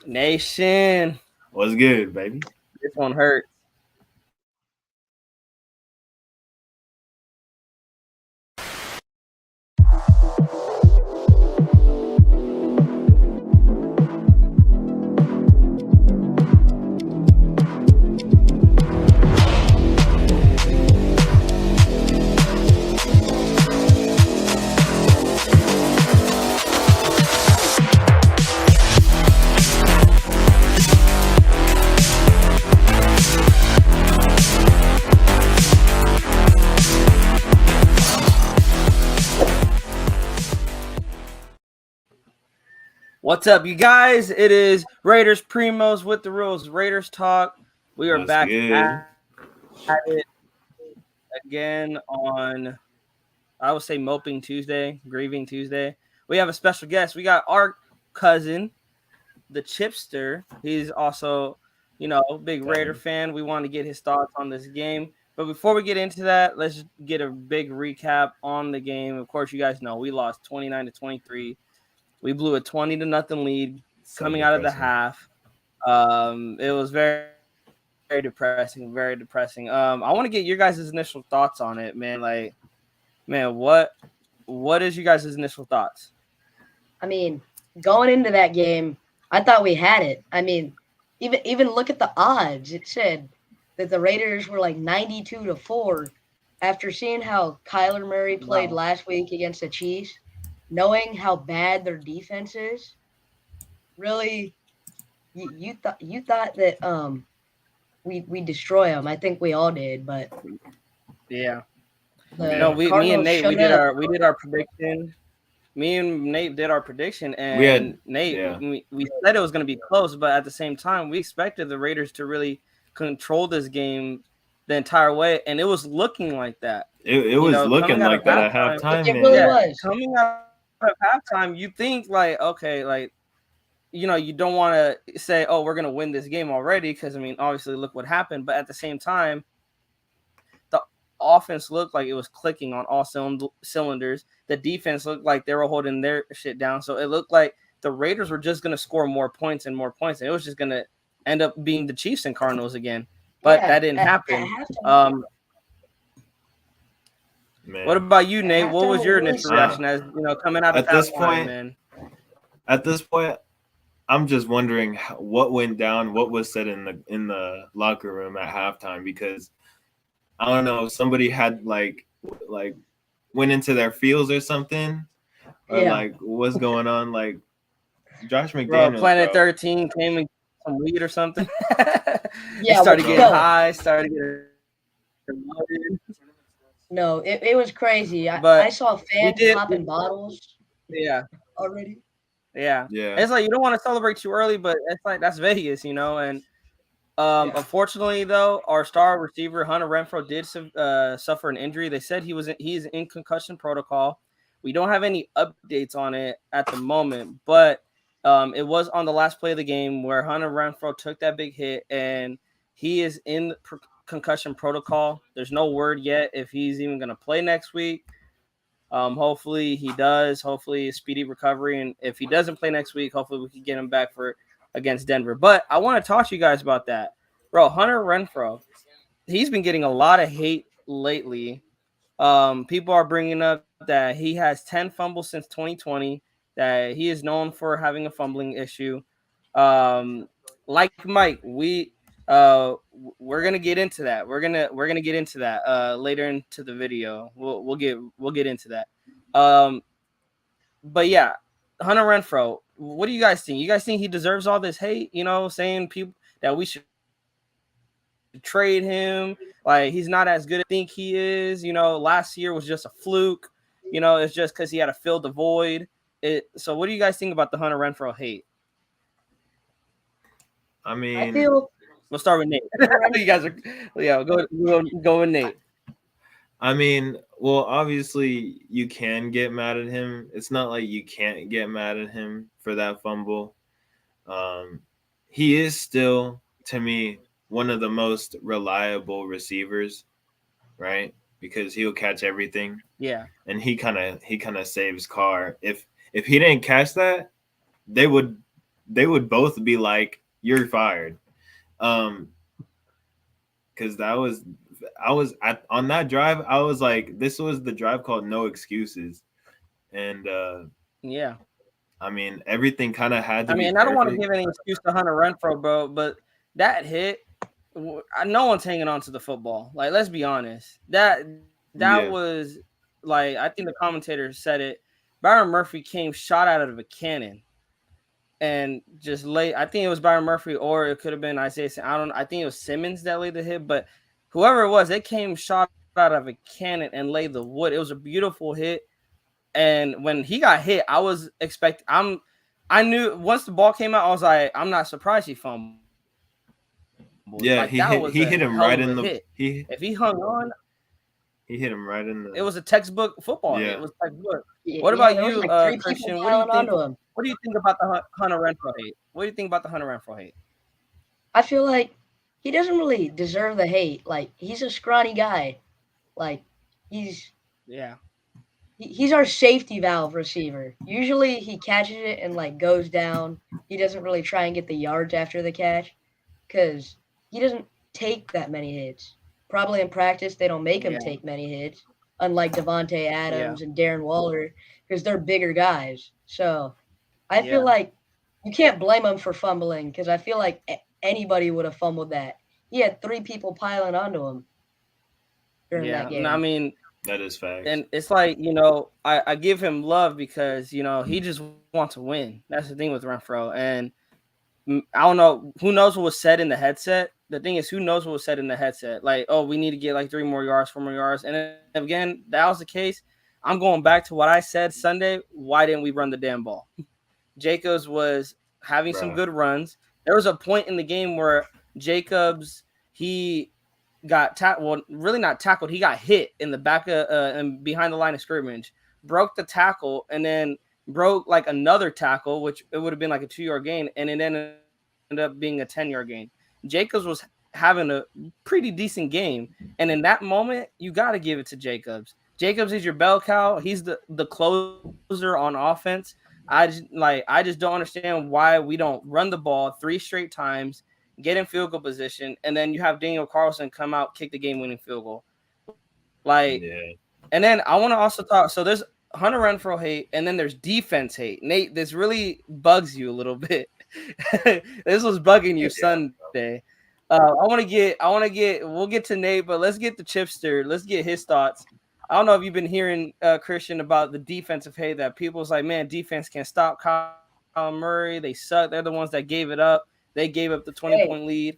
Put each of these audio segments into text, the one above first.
Nation. What's good, baby? This one hurt. What's up, you guys? It is Raiders Primos with the rules. Raiders talk. We are What's back good? at it again on, I would say, Moping Tuesday, Grieving Tuesday. We have a special guest. We got our cousin, the Chipster. He's also, big Raider Dang. fan. We want to get his thoughts on this game. But before we get into that, let's get a big recap on the game. Of course, you guys know we lost 29-23. We blew a 20-0 lead So coming out of the depressing. half. It was very depressing, very depressing. I want to get your guys' initial thoughts on it, man. What is you guys' initial thoughts? I mean, going into that game, I thought we had it. I mean, even look at the odds. It said that the Raiders were like 92-4 after seeing how Kyler Murray played Wow. last week against the Chiefs, knowing how bad their defense is. Really, you thought that we destroy them. I think we all did, but Yeah. No, the Yeah, me and Cardinals Nate, we showed did up. our prediction. Me and Nate did our prediction, we had. and Nate, Yeah, we said it was going to be close, but at the same time, we expected the Raiders to really control this game the entire way, and it was looking like that. it was Coming looking out of like that at halftime, halftime, It really man. yeah, was. coming out of halftime, you think like, okay, like you don't want to say, oh, we're going to win this game already, because I mean, obviously, look what happened, but at the same time, the offense looked like it was clicking on all cylinders. The defense looked like they were holding their shit down. So it looked like the Raiders were just going to score more points and more points. And it was just going to end up being the Chiefs and Cardinals again. But Yeah, that didn't at happen. halftime. Um, what Man, about you, At Nate? What halftime, was it your really initial seemed. reaction as coming out of at this halftime, point, man? at this point, I'm just wondering what went down, what was said in the locker room at halftime because I don't know, somebody had like went into their fields or something, or Yeah, like what's going on, like Josh Bro, McDaniels, Planet bro. 13 came and got some weed or something. It yeah. started getting Bro, No, high, started getting loaded. no, it was crazy. I But saw we fans did, popping bottles yeah. already. Yeah. yeah, It's like you don't want to celebrate too early, but it's like that's Vegas, And Yeah, unfortunately, though, our star receiver Hunter Renfro did suffer an injury. They said he's in concussion protocol. We don't have any updates on it at the moment, but it was on the last play of the game where Hunter Renfro took that big hit, and he is in concussion protocol. There's no word yet if he's even going to play next week. Hopefully he does. Hopefully speedy recovery, and if he doesn't play next week, hopefully we can get him back for against Denver. But I want to talk to you guys about that, bro. Hunter Renfro, he's been getting a lot of hate lately. People are bringing up that he has 10 fumbles since 2020. That he is known for having a fumbling issue. Um, like Mike, we're gonna get into that. We're gonna get into that later into the video. We'll get into that. Um, but yeah, Hunter Renfro. What do you guys think? You guys think he deserves all this hate? Saying people that we should trade him. Like he's not as good as people think he is. Last year was just a fluke. It's just because he had to fill the void. So what do you guys think about the Hunter Renfro hate? I I mean, feel We'll start with Nate. Hunter Ren- You guys are, yeah. Go with Nate. well, obviously you can get mad at him. It's not like you can't get mad at him for that fumble. Um, he is still, to me, one of the most reliable receivers, right? Because he'll catch everything, Yeah, and he kind of saves Carr. If he didn't catch that, they would. they would both be like, "You're fired." Because on that drive, I was like, this was the drive called No Excuses, and Yeah. I mean, everything kind of had to I be mean, I don't want to perfect. give any excuse to Hunter Renfro, bro, but that hit, no one's hanging on to the football. Like, let's be honest. That Yeah, was like, I think the commentator said it. Byron Murphy came shot out of a cannon and just lay. I think it was Byron Murphy, or it could have been Isaiah. I don't. I think it was Simmons that laid the hit, but whoever it was, they came shot out of a cannon and laid the wood. It was a beautiful hit. And when he got hit, I was expecting. I knew once the ball came out, I was like, I'm not surprised he fumbled. Like that yeah, was a he hell hit of a him right hit. in the If he hung on, he hit him right in it the was a textbook football hit. It yeah. was textbook. Yeah, What yeah, about there was you, like three people Christian? What do you piling think? onto him. What do you think about the Hunter Renfro hate? What do you think about the Hunter Renfro hate? I feel like he doesn't really deserve the hate. Like he's a scrawny guy. Like he's Yeah, he's our safety valve receiver. Usually he catches it and like goes down. He doesn't really try and get the yards after the catch because he doesn't take that many hits. Probably in practice they don't make him yeah, take many hits, unlike Devonte yeah, Adams and Darren Waller because they're bigger guys. So I feel yeah, like you can't blame him for fumbling because I feel like anybody would have fumbled that. He had three people piling onto him during that yeah. No, I game. mean, That is facts. and it's like I give him love because he just wants to win. That's the thing with Renfro, and I don't know who knows what was said in the headset. The thing is, who knows what was said in the headset? Like, oh, we need to get like 3 more yards, 4 more yards, and again, that was the case. I'm going back to what I said Sunday. Why didn't we run the damn ball? Jacobs was having some Bro. good runs. There was a point in the game where Jacobs he got well, really not tackled. He got hit in the back of and behind the line of scrimmage, broke the tackle, and then broke like another tackle, which it would have been like a 2 yard gain, and it ended up being a 10 yard gain. Jacobs was having a pretty decent game, and in that moment, you got to give it to Jacobs. Jacobs is your bell cow. He's the closer on offense. I just don't understand why we don't run the ball 3 straight times, get in field goal position, and then you have Daniel Carlson come out, kick the game winning field goal. Like, Yeah. and then I want to also talk. So there's Hunter Renfro hate, and then there's defense hate. Nate, this really bugs you a little bit. This was bugging you Yeah. Sunday. We'll get to Nate, but let's get the chipster. Let's get his thoughts. I don't know if you've been hearing Christian about the defensive hate that people's like, man, defense can't stop Kyle Murray. They suck. They're the ones that gave it up. They gave up the 20-point Hey, lead.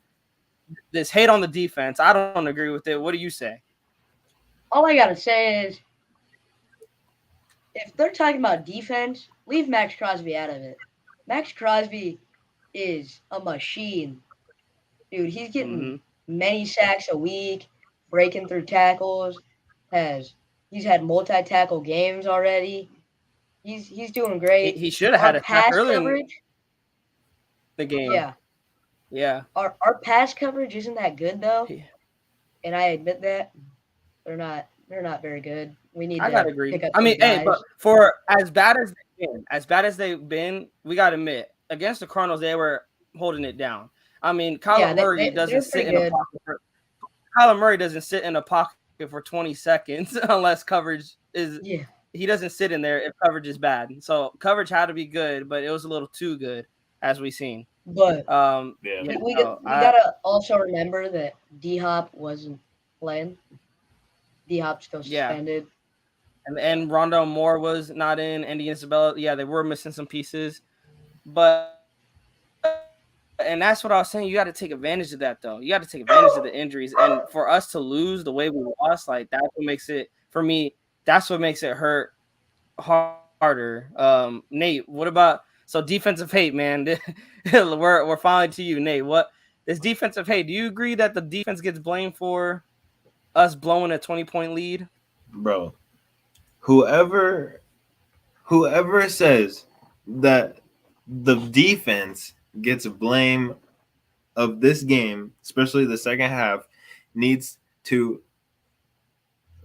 This hate on the defense, I don't agree with it. What do you say? all I gotta say is if they're talking about defense, leave Max Crosby out of it. Max Crosby is a machine. Dude, he's Mm-hmm. getting many sacks a week, breaking through tackles, has he's had multi-tackle games already. He's doing great. He should have had Our a sack pass earlier in coverage, the game. yeah. Yeah. Our pass coverage isn't that good though, He- and I admit that. They're not very good. We need I gotta to agree. pick up I some mean, hey, but guys. for as bad as they've been, we gotta admit against the Cardinals they were holding it down. I mean, Yeah, they're pretty good. Kyler Murray doesn't sit in a pocket for 20 seconds unless coverage is. Yeah, He doesn't sit in there if coverage is bad. So coverage had to be good, but it was a little too good, as we seen. but Yeah. Yeah, we gotta also remember that D Hop wasn't playing. D Hop's still yeah. suspended. And Rondo Moore was not in. Andy Isabella, yeah, they were missing some pieces, but and that's what I was saying. You got to take advantage of that, though. You got to take advantage of the injuries, and for us to lose the way we lost, like that's what makes it for me. That's what makes it hurt harder. Nate, what about so defensive hate, man? We're finally to you, Nate. What this defensive hate? Do you agree that the defense gets blamed for us blowing a 20-point lead? Bro. Whoever says that the defense gets blame of this game, especially the second half, needs to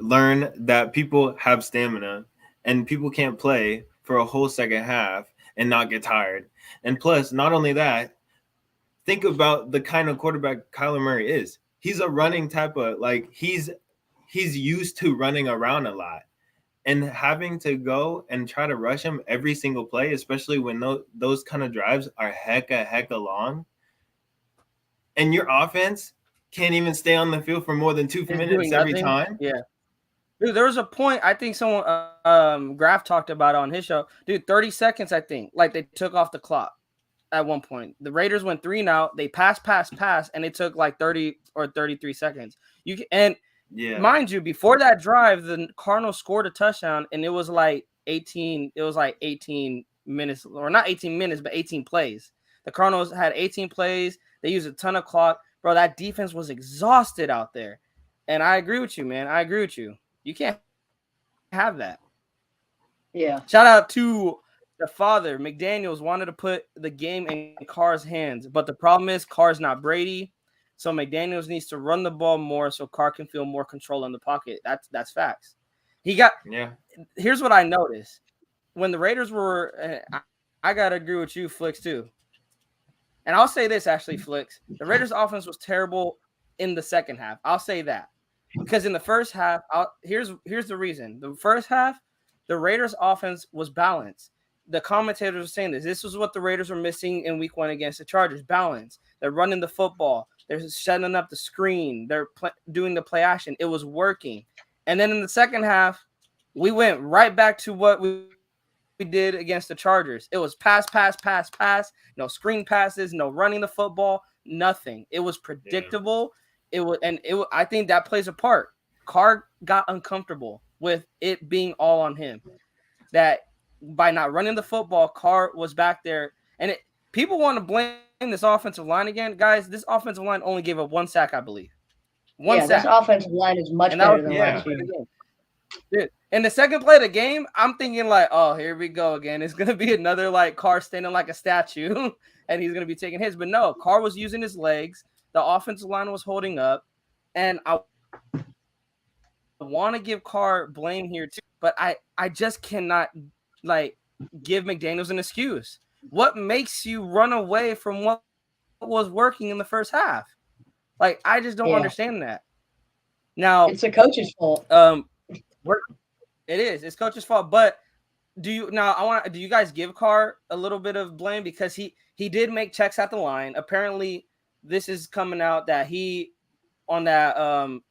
learn that people have stamina and people can't play for a whole second half and not get tired. And plus, not only that, think about the kind of quarterback Kyler Murray is. He's a running type of he's used to running around a lot. And having to go and try to rush him every single play, especially when those kind of drives are hecka long, and your offense can't even stay on the field for more than 2 minutes every time. Yeah. Dude, there was a point, I think someone Graf talked about on his show. Dude, 30 seconds, I think. Like they took off the clock at one point. The Raiders went 3 and out. They passed, and it took like 30 or 33 seconds. Mind you, before that drive, the Cardinals scored a touchdown, and it was like 18 minutes, or not 18 minutes, but 18 plays. The Cardinals had 18 plays. They used a ton of clock. Bro, that defense was exhausted out there. And I agree with you, man. I agree with you. You can't have that. Yeah. Shout out to the father. McDaniels wanted to put the game in Carr's hands, but the problem is Carr's not Brady. So McDaniels needs to run the ball more so Carr can feel more control in the pocket. That's facts. Here's what I noticed. When the Raiders were, I got to agree with you, Flicks, too. And I'll say this, actually, Flicks. The Raiders' offense was terrible in the second half. I'll say that. Because in the first half, here's the reason. The first half, the Raiders' offense was balanced. The commentators were saying this. This was what the Raiders were missing in week 1 against the Chargers. Balance. They're running the football. They're setting up the screen. They're doing the play action. It was working. And then in the second half, we went right back to what we did against the Chargers. It was pass. No screen passes. No running the football. Nothing. It was predictable. I think that plays a part. Carr got uncomfortable with it being all on him. That by not running the football, Carr was back there. And people want to blame this offensive line again. Guys, this offensive line only gave up 1 sack, I believe. One sack. This offensive line is much better than last year. Dude, in the second play of the game, I'm thinking like, oh, here we go again. It's going to be another like Carr standing like a statue and he's going to be taking hits. But no, Carr was using his legs. The offensive line was holding up. And I want to give Carr blame here too, but I just cannot like give McDaniels an excuse. What makes you run away from what was working in the first half? Like, I just don't understand that. Now it's the coach's fault. It is. It's coach's fault. But do you guys give Carr a little bit of blame because he did make checks at the line? Apparently, this is coming out that he on that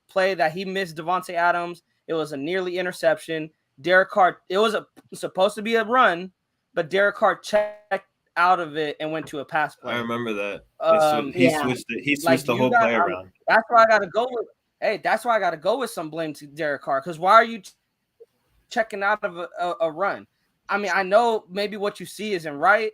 play that he missed Devontae Adams. It was a nearly interception. Derek Carr. It was supposed to be a run, but Derek Carr checked out of it and went to a pass play. I remember that. He switched the whole play around. That's why I got to go with. Hey, that's why I got to go with some blame to Derek Carr. Because why are you checking out of a run? I mean, I know maybe what you see isn't right,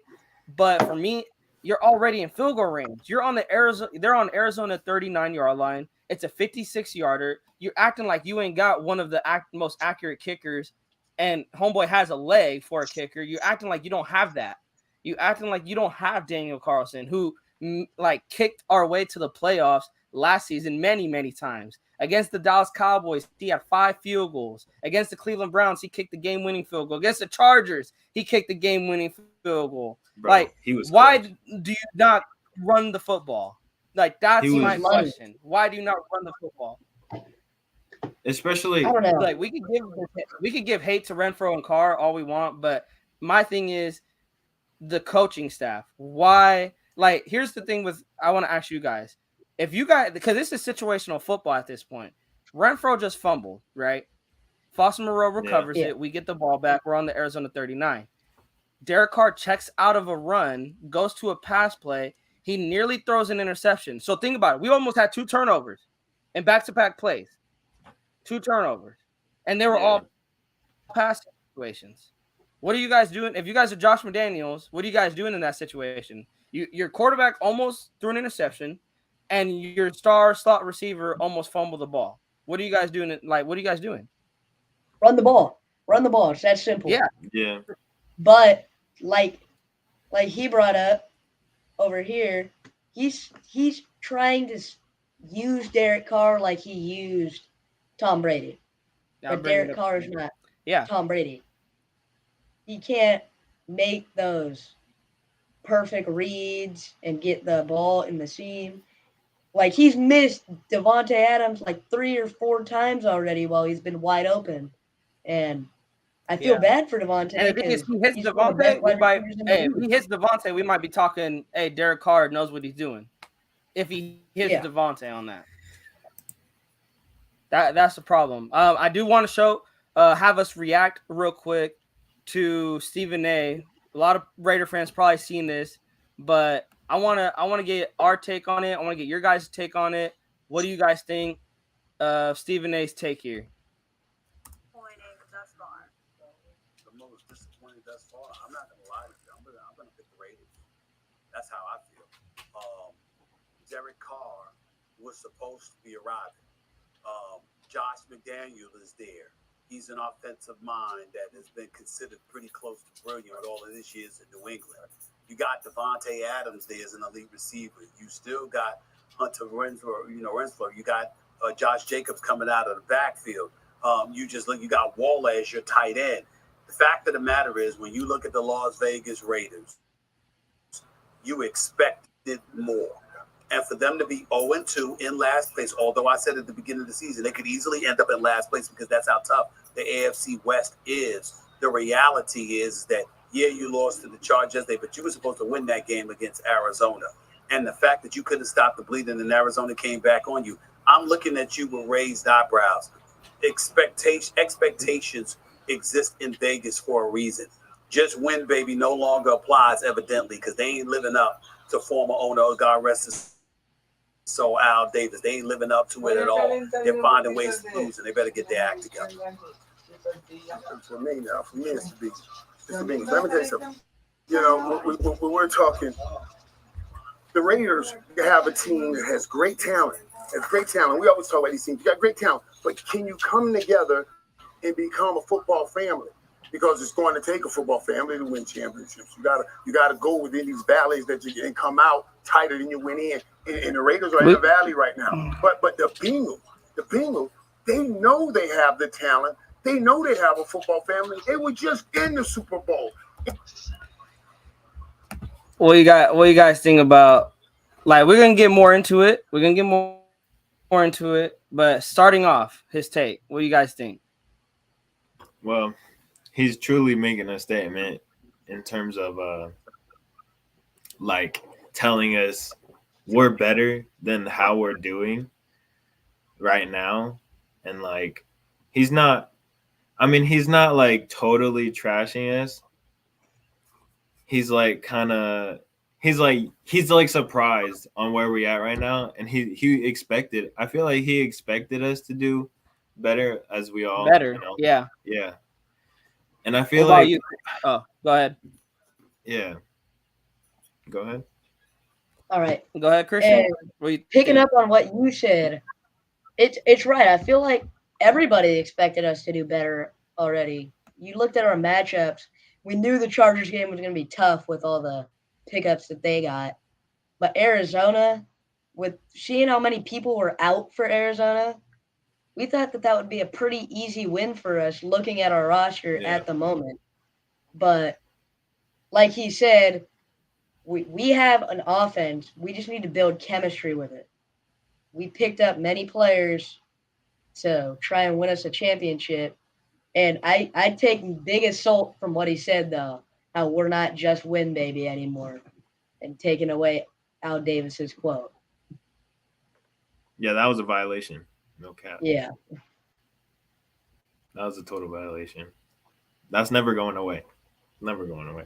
but for me, you're already in field goal range. You're on the Arizona. They're on Arizona 39-yard line. It's a 56-yarder. You're acting like you ain't got one of the most accurate kickers, and homeboy has a leg for a kicker. You're acting like you don't have that. You acting like you don't have Daniel Carlson, who like kicked our way to the playoffs last season many times. Against the Dallas Cowboys, he had 5 field goals. Against the Cleveland Browns, he kicked the game-winning field goal. Against the Chargers, he kicked the game-winning field goal. Bro, like, he was why close. do you not run the football? Like, that's my question. Why do you not run the football? Especially, I don't know. Like, we could give hate to Renfro and Carr all we want, but my thing is the coaching staff. Why? Like, here's the thing I want to ask you guys. If you guys, because this is situational football at this point. Renfro just fumbled, right? Foster Moreau recovers it. We get the ball back. We're on the Arizona 39. Derek Carr checks out of a run, goes to a pass play. He nearly throws an interception. So think about it. We almost had 2 turnovers in back-to-back plays. 2 turnovers. And they were all pass situations. What are you guys doing? If you guys are Josh McDaniels, what are you guys doing in that situation? Your quarterback almost threw an interception, and your star slot receiver almost fumbled the ball. What are you guys doing? Like, what are you guys doing? Run the ball. Run the ball. It's that simple. Yeah. But like he brought up over here, he's trying to use Derek Carr like he used Tom Brady. But Derek Carr is not Tom Brady. He can't make those perfect reads and get the ball in the seam. Like he's missed Devonte Adams like 3 or 4 times already while he's been wide open, and I feel Yeah. bad for Devonte And the thing is, because he hits he's one of the best Devontae, we wide might receivers in the hey, if league. he hits Devontae, we might be talking, hey, Derek Carr knows what he's doing. If he hits Yeah, Devontae on that. That's the problem. I do want to have us react real quick to Stephen A. A lot of Raider fans probably seen this, but I wanna get our take on it. I want to get your guys' take on it. What do you guys think of Stephen A.'s take here? The most disappointing thus far. I'm not gonna lie to you. I'm gonna pick the Raiders. That's how I feel. Um, Derek Carr was supposed to be arriving. Josh McDaniel is there. He's an offensive mind that has been considered pretty close to brilliant with all of his years in New England. You got Devontae Adams there as an elite receiver. You still got Hunter Renfro. You got Josh Jacobs coming out of the backfield. You got Waller as your tight end. The fact of the matter is, when you look at the Las Vegas Raiders, you expected more. And for them to be 0-2 in last place, although I said at the beginning of the season they could easily end up in last place because that's how tough the AFC West is. The reality is that, yeah, you lost to the Chargers, but you were supposed to win that game against Arizona. And the fact that you couldn't stop the bleeding and Arizona came back on you, I'm looking at you with raised eyebrows. Expectations exist in Vegas for a reason. Just win, baby, no longer applies, evidently, because they ain't living up to former owner, God rest his soul, Al Davis. They ain't living up to it at all. They're finding ways to lose, and they better get their act together. For me, it's to be. It's to be. Let me tell you something. You know, when we're talking, the Raiders have a team that has great talent. Has great talent. We always talk about these teams. You got great talent, but can you come together and become a football family? Because it's going to take a football family to win championships. You gotta go within these valleys that you and come out tighter than you went in. And the Raiders are in the valley right now. But the Bengals, they know they have the talent. They know they have a football family. They were just in the Super Bowl. What you guys think about, like, we're gonna get more into it. We're gonna get more into it, but starting off, his take. What do you guys think? Well, he's truly making a statement in terms of like telling us we're better than how we're doing right now. And like he's not he's not like totally trashing us. He's like kind of he's like surprised on where we at right now, and he expected, I feel like he expected us to do better, as we all, Better, yeah. yeah. And I What feel about like, you? Oh, go ahead. yeah, go ahead. all right. Go ahead, Christian. And What do you picking think? up on what you said, it's right. I feel like everybody expected us to do better already. You looked at our matchups. We knew the Chargers game was going to be tough with all the pickups that they got. But Arizona, with seeing how many people were out for Arizona, we thought that that would be a pretty easy win for us looking at our roster Yeah, at the moment. But like he said, we have an offense. We just need to build chemistry with it. We picked up many players to try and win us a championship. And I take big assault from what he said though, how we're not just win baby anymore, and taking away Al Davis's quote. yeah, that was a violation, no cap. Yeah. That was a total violation. That's never going away. Never going away.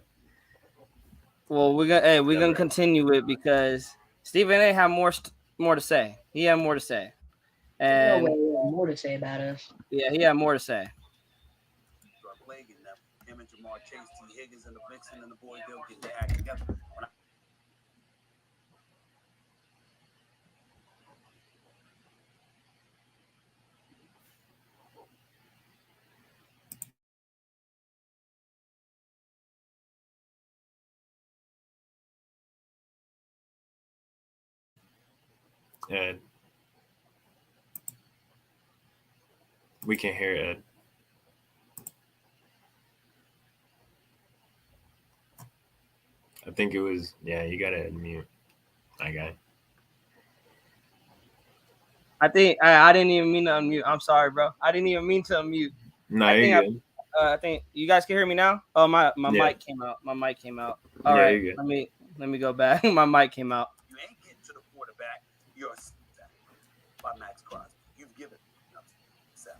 Well, we're gonna Never. continue it because Stephen A. had more to say. He had more to say, There's no way and he had more to say about us. yeah, he had more to say. Are plaguing them. Him and Jamar Chase, T. Higgins, and the Vixen, and the boy, they'll get their act together. When I Ed, we can hear Ed. I think it was. Yeah, you gotta unmute that guy. I think I didn't even mean to unmute. I'm sorry, bro. I didn't even mean to unmute. No, I think you're good. I think you guys can hear me now. Oh, my Yeah. mic came out. My mic came out. All Yeah, right, you're good. let me go back. My mic came out. You ain't getting to the quarterback. You're sacked by Max Crosby. You've given up sack.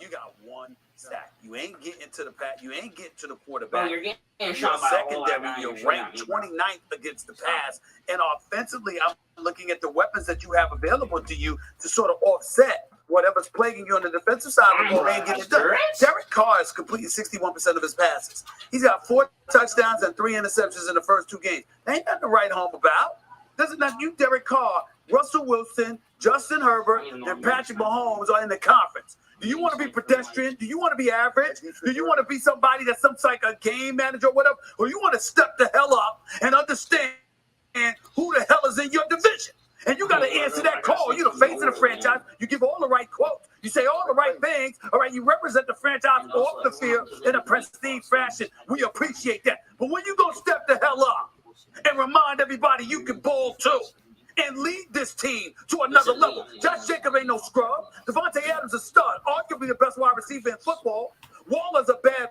You got one sack. You ain't getting to the pass. You ain't getting to the quarterback. Bro, you're getting Your shot by a whole lot secondary, now. you're You're ranked 29th against the pass. And offensively, I'm looking at the weapons that you have available to you to sort of offset whatever's plaguing you on the defensive side of the ball. Ain't getting it done. Derek Carr has completed 61% of his passes. He's got 4 touchdowns and 3 interceptions in the first 2 games. There ain't nothing to write home about. Doesn't not you, Derek Carr, Russell Wilson, Justin Herbert, and Patrick Mahomes are in the conference. Do you want to be pedestrian? Do you want to be average? Do you want to be somebody that's some like a game manager or whatever? Or you want to step the hell up and understand who the hell is in your division? And you got to answer that call. You're the face of the franchise. You give all the right quotes. You say all the right things. All right, you represent the franchise off the field in a prestige fashion. We appreciate that. But when you going to step the hell up and remind everybody you can ball too and lead this team to another level? Josh Jacobs ain't no scrub. Devontae Adams is a stud, arguably the best wide receiver in football. Waller's a bad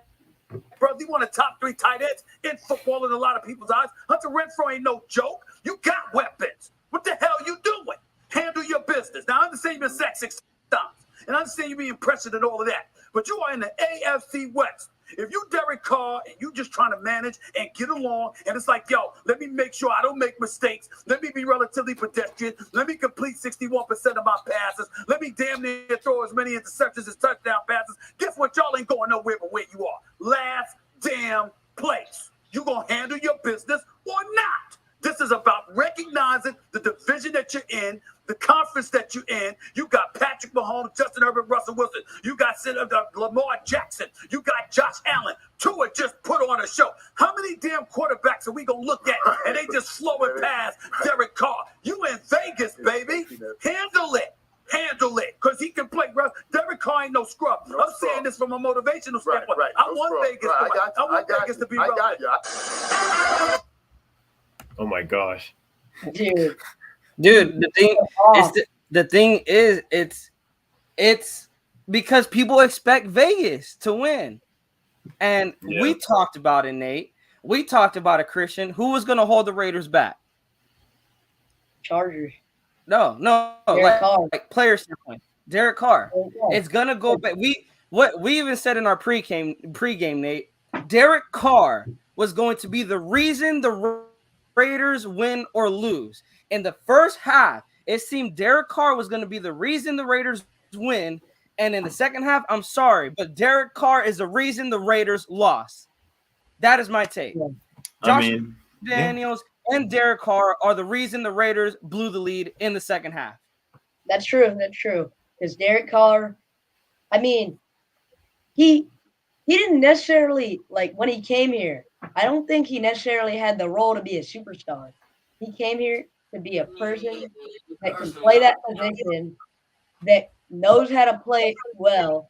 brother. He one of the top 3 tight ends in football in a lot of people's eyes. Hunter Renfrow ain't no joke. You got weapons. What the hell you doing? Handle your business. Now, I understand you've been sacked 6 times, and I understand you being pressured and all of that, but you are in the AFC West. If you Derek Carr and you just trying to manage and get along, and it's like, yo, let me make sure I don't make mistakes. Let me be relatively pedestrian. Let me complete 61% of my passes. Let me damn near throw as many interceptions as touchdown passes. Guess what? Y'all ain't going nowhere but where you are. Last damn place. You going to handle your business or not? This is about recognizing the division that you're in, the conference that you're in. You got Patrick Mahomes, Justin Herbert, Russell Wilson. You got Lamar Jackson. You got Josh Allen. Tua just put on a show. How many damn quarterbacks are we going to look at and they just slowing past Derek Carr? You in Vegas, baby. Handle it. Handle it, because he can play. Derek Carr ain't no scrub. I'm saying this from a motivational standpoint. I want Vegas to win. I want Vegas to be relevant. Oh my gosh. Dude, The thing the thing is it's because people expect Vegas to win. And we talked about it, Nate. We talked about it, Christian. Who was going to hold the Raiders back? Chargers. No, like player standpoint. Derek Carr. It's going to go back. We even said in our pregame, Nate, Derek Carr was going to be the reason the Raiders win or lose. In the first half, it seemed Derek Carr was going to be the reason the Raiders win. And in the second half, I'm sorry, but Derek Carr is the reason the Raiders lost. That is my take. Josh Daniels and Derek Carr are the reason the Raiders blew the lead in the second half. That's true. That's true. Because Derek Carr, I mean, he didn't necessarily, like, when he came here, I don't think he necessarily had the role to be a superstar. He came here to be a person that can play that position, that knows how to play well,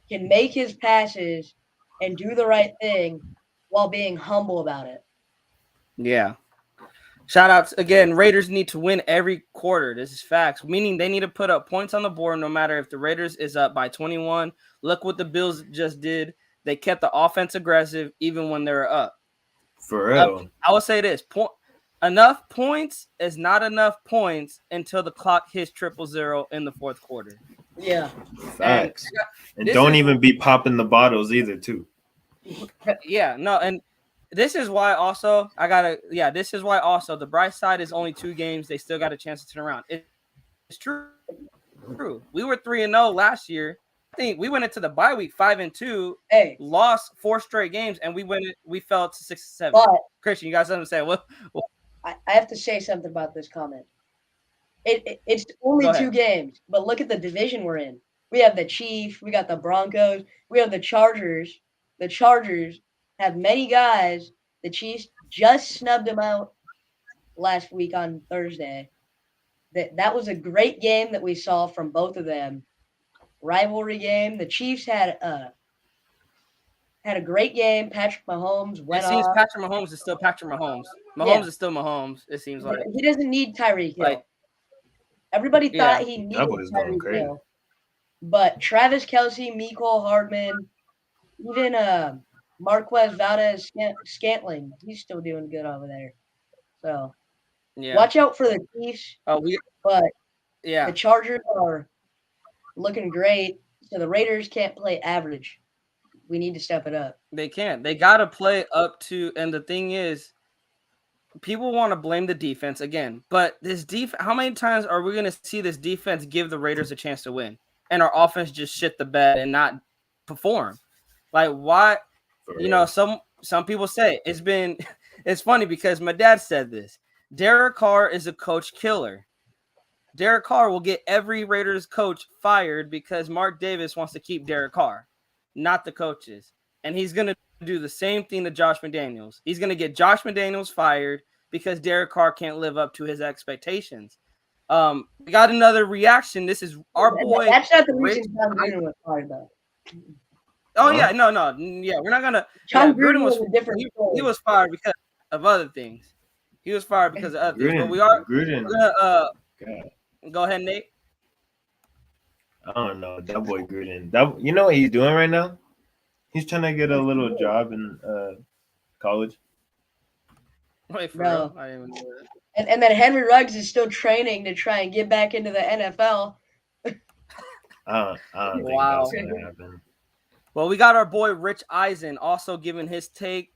can make his passes, and do the right thing while being humble about it. Yeah. Shout outs again. Raiders need to win every quarter. This is facts, meaning they need to put up points on the board no matter if the Raiders is up by 21. Look what the Bills just did. They kept the offense aggressive even when they were up. For real. I will say this. Enough points is not enough points until the clock hits 000 in the fourth quarter. Yeah. Facts. And don't even be popping the bottles either, too. Yeah, no, and this is why also this is why also the bright side is only 2 games. They still got a chance to turn around. It's true. We were 3-0 last year. I think we went into the bye week 5-2. Hey, lost 4 straight games, and we fell to 6-7. But Christian, you got something to say? What? I have to say something about this comment. It's only 2 games, but look at the division we're in. We have the Chiefs, we got the Broncos, we have the Chargers. The Chargers have many guys. The Chiefs just snubbed them out last week on Thursday. That was a great game that we saw from both of them. Rivalry game. The Chiefs had had a great game. Patrick Mahomes It went seems off. Patrick Mahomes is still Patrick Mahomes. Yeah. Is still Mahomes. It seems like He doesn't need Tyreek Hill. Like- Everybody Yeah. thought he needed That boy's going Tyreek crazy. Hill. But Travis Kelce, Mecole Hardman, even Marquez Valdez Scantling, he's still doing good over there. So yeah. watch out for the Chiefs. But the Chargers are looking great. So the Raiders can't play average. We need to step it up. They can't. They got to play up to. And the thing is, people want to blame the defense again. But this defense, how many times are we going to see this defense give the Raiders a chance to win, and our offense just shit the bed and not perform? Like, why? You know, some people say it's been. It's funny because my dad said this. Derek Carr is a coach killer. Derek Carr will get every Raiders coach fired because Mark Davis wants to keep Derek Carr, not the coaches. And he's going to do the same thing to Josh McDaniels. He's going to get Josh McDaniels fired because Derek Carr can't live up to his expectations. We got another reaction. This is our boy. That's not the reason John Gruden was fired, though. Oh, yeah. No. Yeah, we're not going to. John Gruden was a different story. He was fired because of other things. He was fired because of other things. But we are Gruden. God. Go ahead, Nate. I don't know. That boy Gruden. You know what he's doing right now? He's trying to get a little job in college. Wait, for No. real? I didn't even know that. And then Henry Ruggs is still training to try and get back into the NFL. I don't think Wow. that's going to happen. Well, we got our boy Rich Eisen also giving his take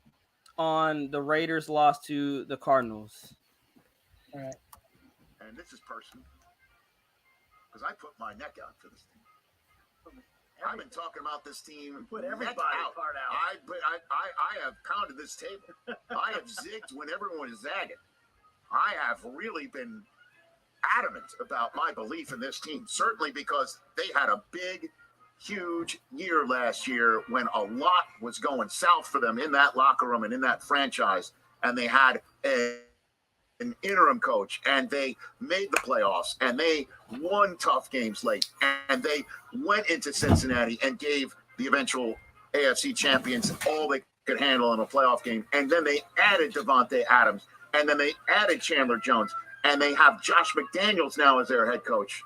on the Raiders' loss to the Cardinals. All right. And this is personal because I put my neck out for this team. I've been talking about this team. Put neck everybody out. part out. I have pounded this table. I have zigged when everyone is zagging. I have really been adamant about my belief in this team, certainly because they had a big, huge year last year when a lot was going south for them in that locker room and in that franchise, and they had an interim coach, and they made the playoffs, and they won tough games late, and they went into Cincinnati and gave the eventual AFC champions all they could handle in a playoff game, and then they added Devontae Adams, and then they added Chandler Jones, and they have Josh McDaniels now as their head coach,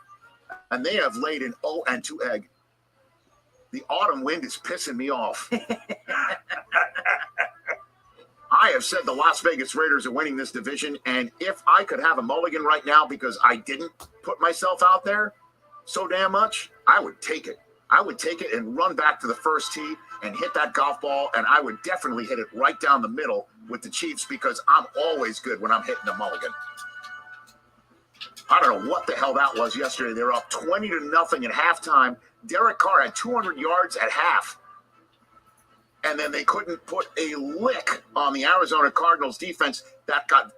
and they have laid an 0-2 egg. The autumn wind is pissing me off. I have said the Las Vegas Raiders are winning this division, and if I could have a mulligan right now because I didn't put myself out there so damn much, I would take it. I would take it and run back to the first tee and hit that golf ball, and I would definitely hit it right down the middle with the Chiefs because I'm always good when I'm hitting a mulligan. I don't know what the hell that was yesterday. They were up 20-0 at halftime. Derek Carr had 200 yards at half. And then they couldn't put a lick on the Arizona Cardinals defense that got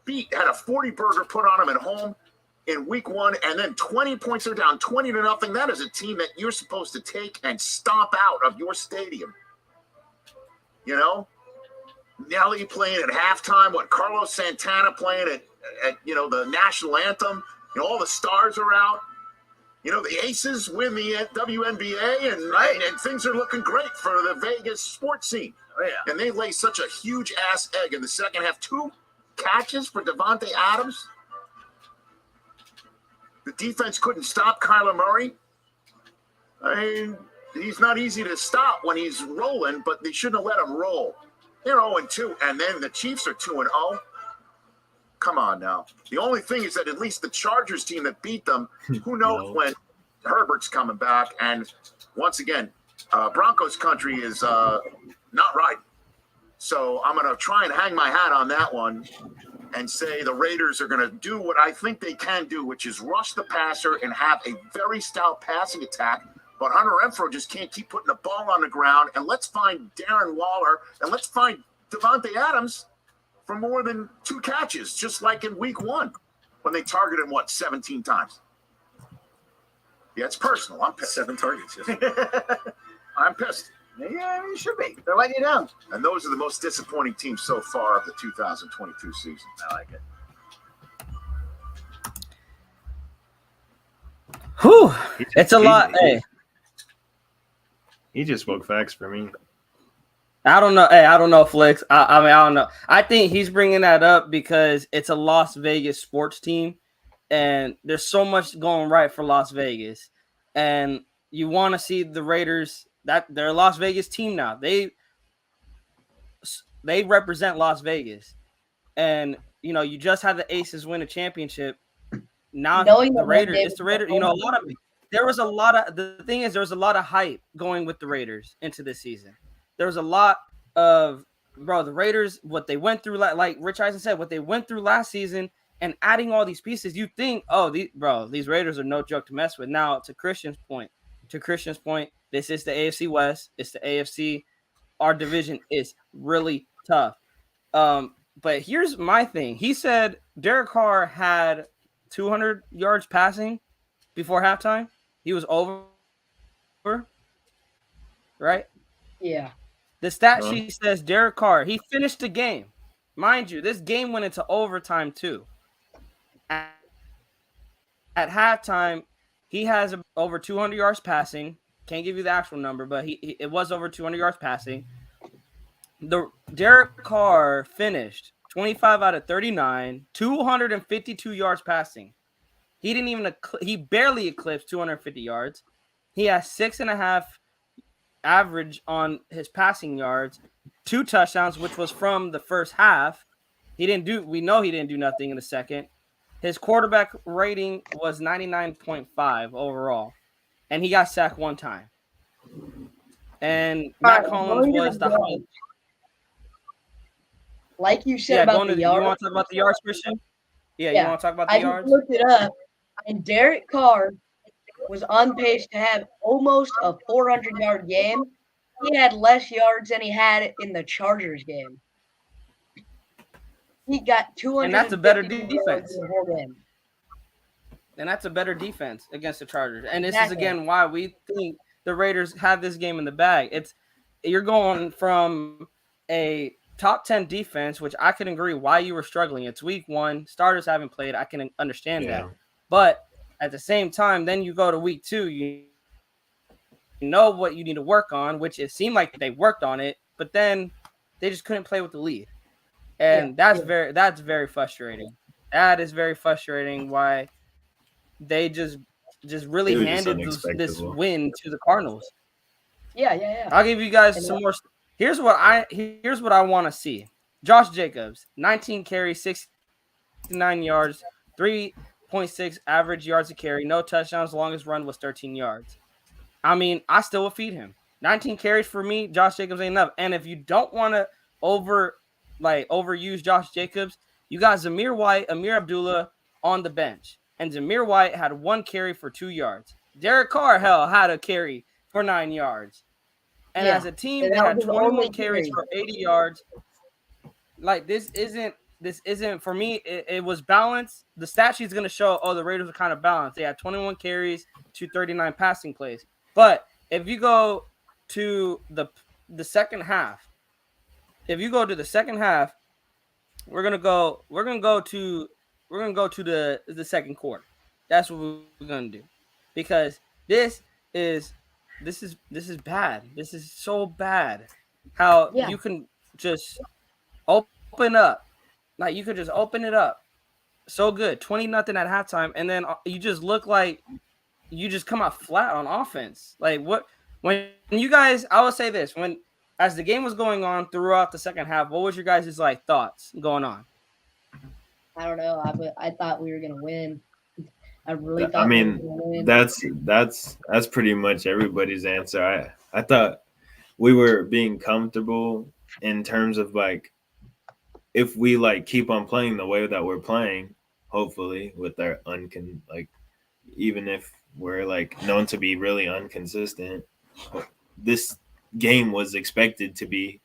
beat, had a 40-burger put on them at home in week 1, and then 20 points. They're down 20-0. That is a team that you're supposed to take and stomp out of your stadium. You know? Nelly playing at halftime, Carlos Santana playing at the national anthem. All the stars are out. The Aces win the WNBA, and things are looking great for the Vegas sports scene. Oh, yeah. And they lay such a huge-ass egg in the second half. 2 catches for Devontae Adams. The defense couldn't stop Kyler Murray. I mean, he's not easy to stop when he's rolling, but they shouldn't have let him roll. They're 0-2, and then the Chiefs are 2-0. Come on now. The only thing is that at least the Chargers team that beat them, who knows when Herbert's coming back. And once again, Broncos country is not right. So I'm going to try and hang my hat on that one and say the Raiders are going to do what I think they can do, which is rush the passer and have a very stout passing attack. But Hunter Renfrow just can't keep putting the ball on the ground. And let's find Darren Waller and let's find Devontae Adams for more than 2 catches, just like in week 1 when they targeted him, 17 times. Yeah, it's personal. I'm pissed. 7 targets. I'm pissed. Yeah, you should be. They're letting you down. And those are the most disappointing teams so far of the 2022 season. I like it. Whew. It's a lot. Hey. He just spoke facts for me. I don't know. Hey, I don't know, Flicks. I mean, I don't know. I think he's bringing that up because it's a Las Vegas sports team, and there's so much going right for Las Vegas, and you want to see the Raiders. That they're a Las Vegas team now. They represent Las Vegas, and you just had the Aces win a championship. Now Knowing the that one Raiders, day it's the Raiders. A lot of there was a lot of the thing is there was a lot of hype going with the Raiders into this season. There was a lot of the Raiders, what they went through, like Rich Eisen said, what they went through last season, and adding all these pieces. You think, oh, these Raiders are no joke to mess with. Now to Christian's point, this is the AFC West. It's the AFC. Our division is really tough. But here's my thing. He said Derek Carr had 200 yards passing before halftime. He was over, right? Yeah. The stat sheet says Derek Carr, he finished the game. Mind you, this game went into overtime too. At halftime, he has over 200 yards passing. Can't give you the actual number, but it was over 200 yards passing. The Derek Carr finished 25 out of 39, 252 yards passing. He barely eclipsed 250 yards. He has 6.5 average on his passing yards, 2 touchdowns, which was from the first half. We know he didn't do nothing in the second. His quarterback rating was 99.5 overall, and he got sacked 1 time. And Matt Collins was the highest. Like you said about the yards. You want to talk about the yards, Christian? Yeah, you want to talk about the yards? I looked it up, and Derek Carr was on pace to have almost a 400-yard game. He had less yards than he had in the Chargers game. He got 200. And that's a better defense. And that's a better defense against the Chargers. And this is again why we think the Raiders have this game in the bag. You're going from a top 10 defense, which I can agree why you were struggling. It's week 1. Starters haven't played. I can understand that. But at the same time, then you go to week 2, you know what you need to work on, which it seemed like they worked on it, but then they just couldn't play with the lead. And that's very frustrating. That is very frustrating why they just really handed this win to the Cardinals. Yeah. I'll give you guys some more. Here's what I want to see. Josh Jacobs, 19 carries, 69 yards, 3.6 average yards a carry, no touchdowns. Longest run was 13 yards. I mean, I still would feed him. 19 carries for me, Josh Jacobs ain't enough. And if you don't want to overuse Josh Jacobs, you got Zamir White, Amir Abdullah on the bench. And Zamir White had 1 carry for 2 yards. Derek Carr, had a carry for 9 yards. And as a team, they had 21 carries for 80 yards. Like, this isn't for me. It was balanced. The stat sheet's going to show, the Raiders were kind of balanced. They had 21 carries to 39 passing plays. But if you go to the second half, we're gonna go to the second quarter. That's what we're gonna do, because this is bad. This is so bad. How you can just open up, like you could just open it up, so good, 20-0 at halftime, and then you just look like you just come out flat on offense. Like when you guys, I will say this, as the game was going on throughout the second half, what was your guys' thoughts going on? I don't know. I thought we were gonna win. I really thought. I mean, we were gonna win. That's pretty much everybody's answer. I thought we were being comfortable in terms of if we keep on playing the way that we're playing, hopefully with our even if we're known to be really inconsistent, this game was expected to be,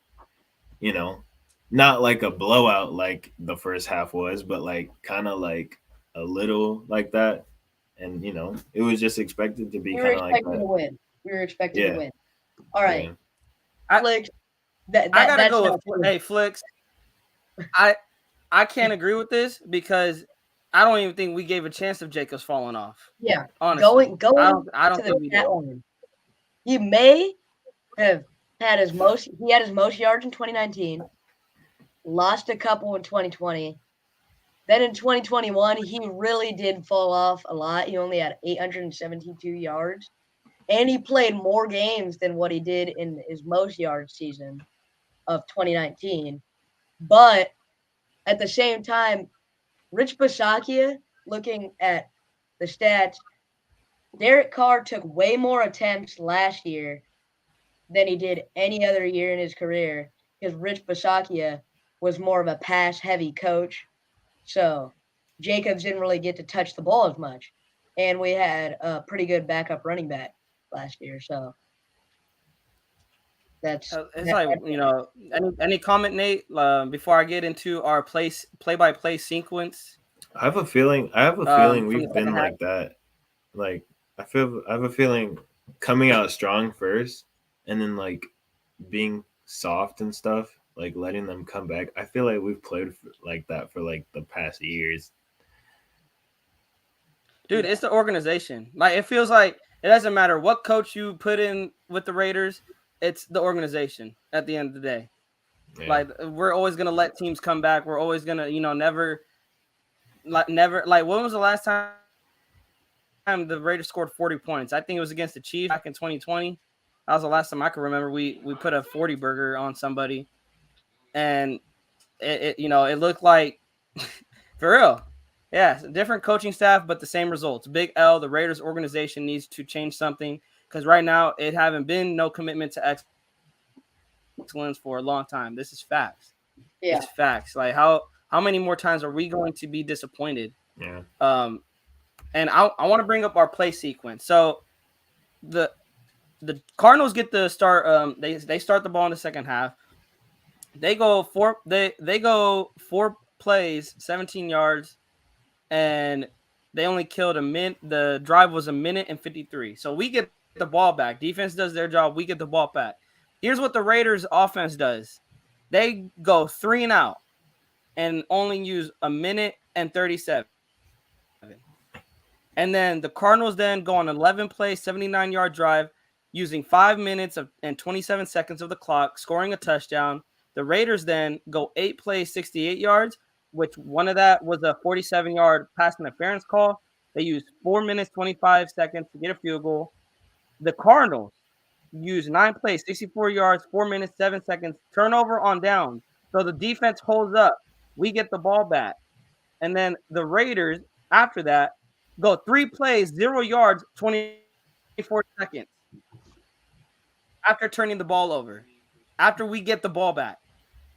not like a blowout like the first half was, but kind of a little like that. And, it was just expected to be kind of like that. We were expecting to win. All right. Yeah. Flicks. I gotta go with hey Flicks. I can't agree with this because I don't even think we gave a chance of Jacobs falling off. Yeah. Honestly. Going I don't think we did. You may have had his most yards in 2019, lost a couple in 2020. Then in 2021, he really did fall off a lot. He only had 872 yards, and he played more games than what he did in his most yards season of 2019. But at the same time, Rich Bisaccia, looking at the stats, Derek Carr took way more attempts last year than he did any other year in his career because Rich Bisaccia was more of a pass-heavy coach. So Jacobs didn't really get to touch the ball as much. And we had a pretty good backup running back last year. So that's It's like, any comment, Nate, before I get into our play-by-play sequence I have a feeling from the we've second been half. like that. Like I have a feeling coming out strong first and then like being soft and stuff, like letting them come back. I feel like we've played like that for like the past years. Dude, it's the organization. Like, it feels like it doesn't matter what coach you put in with the Raiders, it's the organization at the end of the day. Yeah. Like, we're always gonna let teams come back. We're always gonna, never. Like, when was the last time the Raiders scored 40 points? I think it was against the Chiefs back in 2020. That was the last time I can remember we put a 40 burger on somebody, and it looked like for real. Yeah, different coaching staff, but the same results. Big L. The Raiders organization needs to change something because right now it haven't been no commitment to excellence for a long time. This is facts. yeah. It's facts. Like, how many more times are we going to be disappointed? Yeah. And I want to bring up our play sequence. So the Cardinals get the start. They start the ball in the second half. They go four plays, 17 yards, and they only killed a minute. The drive was a minute and 53. So we get the ball back. Defense does their job. We get the ball back. Here's what the Raiders offense does. They go 3 and out and only use a minute and 37. And then the Cardinals then go on an 11-play, 79-yard drive using 5 minutes and 27 seconds of the clock, scoring a touchdown. The Raiders then go 8 plays, 68 yards, which one of that was a 47-yard pass interference call. They used 4 minutes, 25 seconds to get a field goal. The Cardinals use 9 plays, 64 yards, 4 minutes, 7 seconds, turnover on downs. So the defense holds up. We get the ball back. And then the Raiders, after that, go 3 plays, 0 yards, 24 seconds after turning the ball over, after we get the ball back.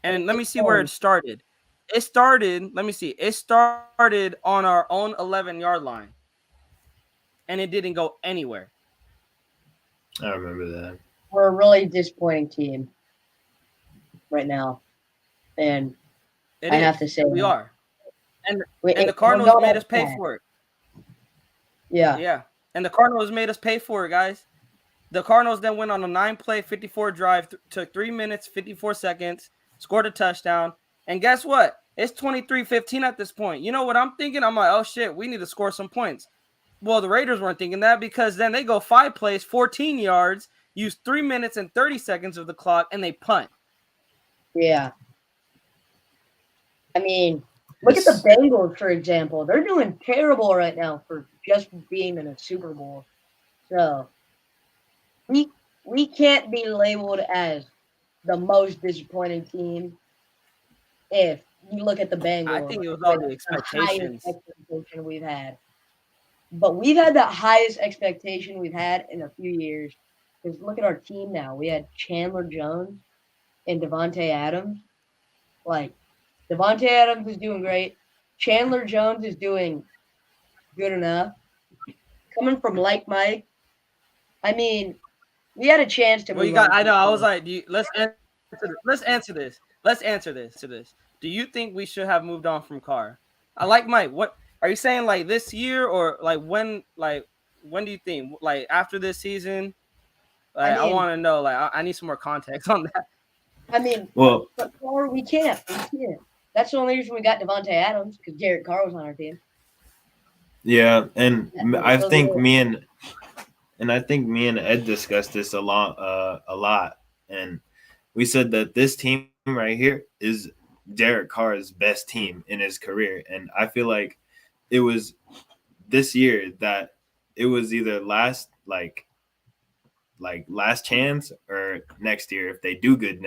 And let me see where it started. It started on our own 11-yard line, and it didn't go anywhere. I remember that. We're a really disappointing team right now. And I have to say we are. And and the Cardinals made us pay for it. Yeah. Yeah. And the Cardinals made us pay for it, guys. The Cardinals then went on a 9-play, 54 drive, took 3 minutes, 54 seconds, scored a touchdown. And guess what? It's 23-15 at this point. You know what I'm thinking? I'm like, oh, shit, we need to score some points. Well, the Raiders weren't thinking that because then they go 5 plays, 14 yards, use 3 minutes and 30 seconds of the clock, and they punt. Yeah. I mean, look at the Bengals, for example. They're doing terrible right now for just being in a Super Bowl. So we can't be labeled as the most disappointing team if you look at the Bengals. I think it was all the expectations. Highest expectation we've had. But we've had the highest expectation we've had in a few years. Because look at our team now. We had Chandler Jones and Devontae Adams. Like, Devontae Adams is doing great. Chandler Jones is doing good enough. Coming from like Mike, I mean, we had a chance to. Well, you got. I know. I was like, let's answer this. Let's answer this. Do you think we should have moved on from Carr? I like Mike. What are you saying? Like this year or like when? Like when do you think? Like after this season? Like I want to know. Like I need some more context on that. I mean, well, but Carr, we can't. That's the only reason we got Devontae Adams because Derek Carr was on our team. Yeah, and I think me and Ed discussed this a lot, and we said that this team right here is Derek Carr's best team in his career, and I feel like it was this year that it was either last chance or next year if they do good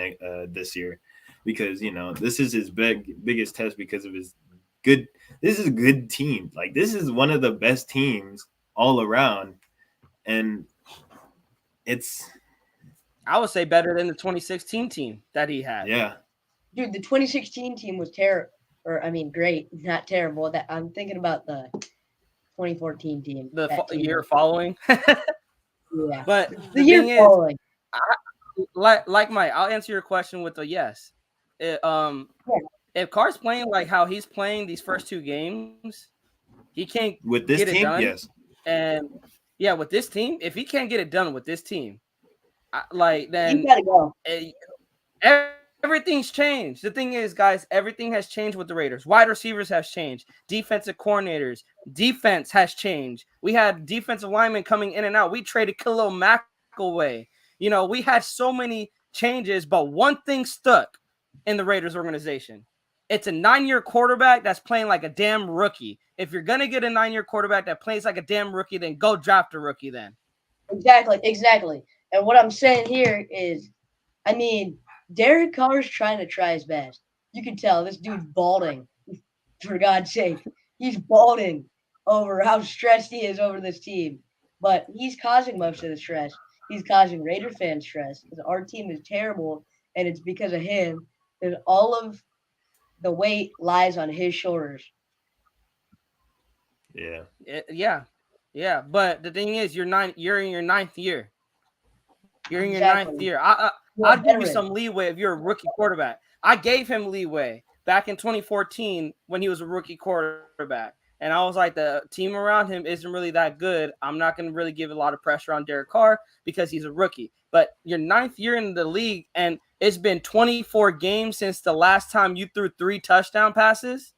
this year, because this is his biggest test because of his good. This is a good team. Like, this is one of the best teams all around, and it's I would say better than the 2016 team that he had. yeah. Dude, the 2016 team was terrible. Or, I mean, great, not terrible. That I'm thinking about the 2014 team. The team year was, following. yeah. But The the year thing following. is, like Mike, I'll answer your question with a yes. If Carr's playing like how he's playing these first two games, he can't With this get it team, done. yes. And yeah, with this team, if he can't get it done with this team, then You gotta go. Everything's changed. The thing is, guys, everything has changed with the Raiders. Wide receivers has changed. Defensive coordinators. Defense has changed. We had defensive linemen coming in and out. We traded Khalil Mack away. We had so many changes, but one thing stuck in the Raiders organization. It's a 9-year quarterback that's playing like a damn rookie. If you're going to get a 9-year quarterback that plays like a damn rookie, then go draft a rookie then. Exactly. And what I'm saying here is, I mean, Derek Carr's trying to try his best. You can tell this dude's balding. For God's sake, he's balding over how stressed he is over this team. But he's causing most of the stress. He's causing Raider fan stress because our team is terrible, and it's because of him. And all of the weight lies on his shoulders. Yeah. Yeah. But the thing is, you're in your ninth year. You're in your Exactly. ninth year. You're a I'd give you veteran. some leeway if you're a rookie quarterback. I gave him leeway back in 2014 when he was a rookie quarterback. And I was like, the team around him isn't really that good. I'm not going to really give a lot of pressure on Derek Carr because he's a rookie. But your ninth year in the league, and it's been 24 games since the last time you threw 3 touchdown passes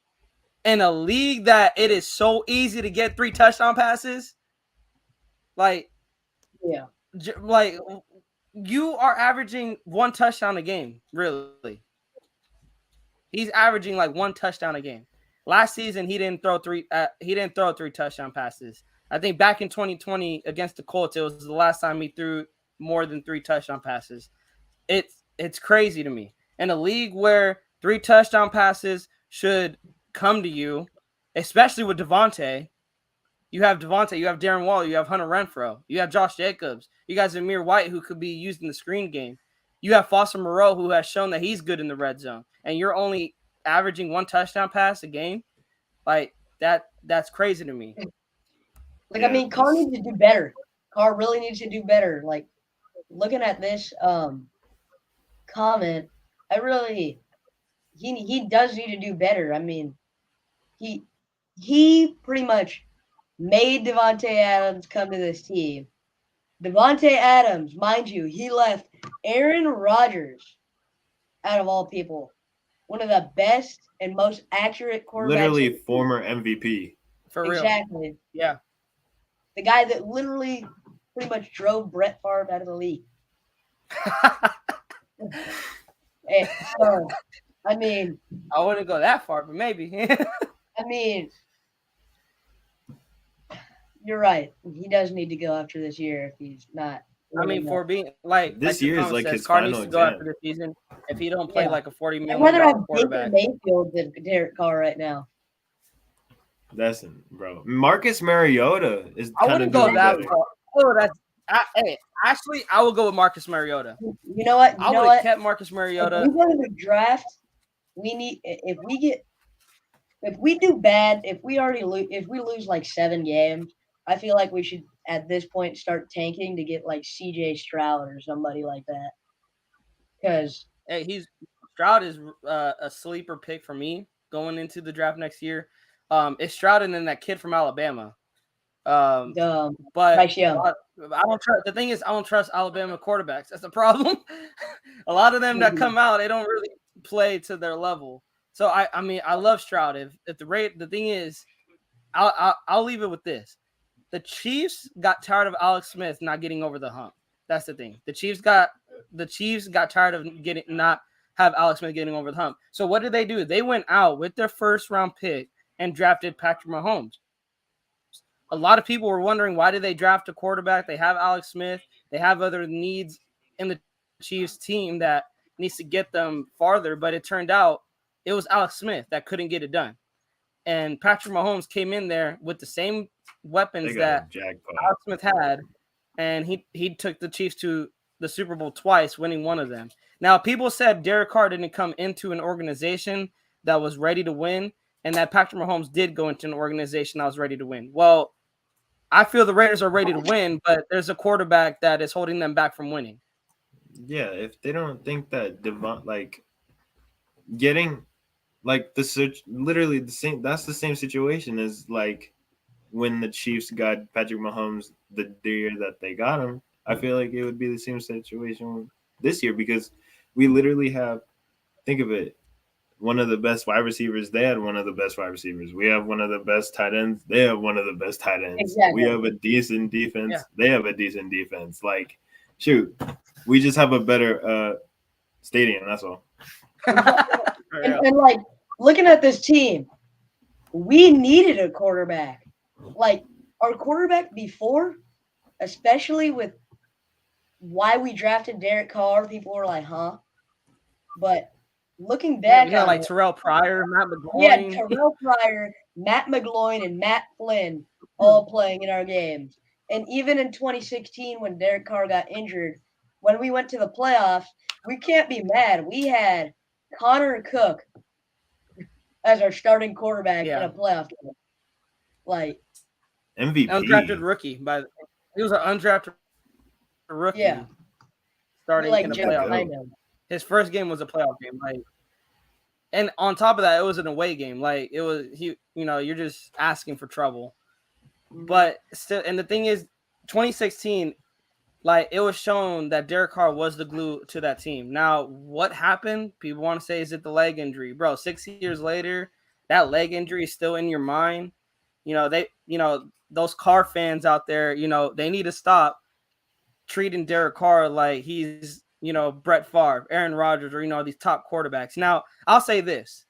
in a league that it is so easy to get 3 touchdown passes. Like, you are averaging 1 touchdown a game, really. He's averaging like 1 touchdown a game. Last season, he didn't throw 3 touchdown passes. I think back in 2020 against the Colts, it was the last time he threw more than 3 touchdown passes. It's crazy to me. In a league where 3 touchdown passes should come to you, especially with Devontae. You have Devontae, you have Darren Waller, you have Hunter Renfrow, you have Josh Jacobs, you guys have Amir White, who could be used in the screen game. You have Foster Moreau, who has shown that he's good in the red zone, and you're only averaging 1 touchdown pass a game. Like, that's crazy to me. Like, I mean, Carr needs to do better. Carr really needs to do better. Like, looking at this comment, he does need to do better. I mean, he pretty much made Devontae Adams come to this team. Devontae Adams, mind you, he left Aaron Rodgers, out of all people, one of the best and most accurate quarterbacks. Literally former MVP. For real. Exactly. Yeah. The guy that literally pretty much drove Brett Favre out of the league. And so, I mean, I wouldn't go that far, but maybe. I mean, you're right. He does need to go after this year if he's not. I mean, for being like this year is like his Carr final needs to go exam. after the season if he don't play like a $40 I'd million rather have Baker quarterback. Mayfield than Derek Carr right now. That's bro. Marcus Mariota is I kind of wouldn't go doing that better. far. Oh, hey, actually, I will go with Marcus Mariota. You know what? I would have kept Marcus Mariota. If we go to the draft, if we do bad, if we lose like 7 games, I feel like we should at this point start tanking to get like CJ Stroud or somebody like that. Because hey, Stroud is a sleeper pick for me going into the draft next year. It's Stroud and then that kid from Alabama. But Bryce Young. I don't trust. The thing is, I don't trust Alabama quarterbacks. That's the problem. A lot of them that come out, they don't really play to their level. So I mean, I love Stroud. If the thing is, I'll leave it with this: the Chiefs got tired of Alex Smith not getting over the hump. That's the thing. The Chiefs got the Chiefs got tired of not have Alex Smith getting over the hump. So what did they do? They went out with their first round pick and drafted Patrick Mahomes. A lot of people were wondering, why did they draft a quarterback? They have Alex Smith. They have other needs in the Chiefs team that needs to get them farther. But it turned out it was Alex Smith that couldn't get it done. And Patrick Mahomes came in there with the same weapons that Alex Smith had. And he took the Chiefs to the Super Bowl twice, winning one of them. Now, people said Derek Carr didn't come into an organization that was ready to win, and that Patrick Mahomes did go into an organization that was ready to win. Well, I feel the Raiders are ready to win, but there's a quarterback that is holding them back from winning. Yeah, if they don't think that getting like the search, literally the same. That's the same situation as like when the Chiefs got Patrick Mahomes the year that they got him. I feel like it would be the same situation this year because we literally have, think of it, one of the best wide receivers. They had one of the best wide receivers. We have one of the best tight ends. They have one of the best tight ends. Exactly. We have a decent defense. Yeah. They have a decent defense. Like, shoot, we just have a better stadium. That's all. And like looking at this team, we needed a quarterback. Like our quarterback before, especially with why we drafted Derek Carr, people were like, huh? But looking back Yeah, on like it, Terrell Pryor, Matt we had McGloin. Terrell Pryor, Matt McGloin, and Matt Flynn all playing in our games. And even in 2016, when Derek Carr got injured, when we went to the playoffs, we can't be mad. We had Connor Cook as our starting quarterback in a playoff game. Like MVP. Undrafted rookie. He was an undrafted rookie. Yeah. Starting like in a Jim playoff Ryan. game. His first game was a playoff game. Like, and on top of that, it was an away game. Like it was you're just asking for trouble. But still, and the thing is, 2016, like it was shown that Derek Carr was the glue to that team. Now, what happened? People want to say, is it the leg injury? Bro, 6 years later, that leg injury is still in your mind. Those Carr fans out there, they need to stop treating Derek Carr like he's, Brett Favre, Aaron Rodgers, or, these top quarterbacks. Now, I'll say this,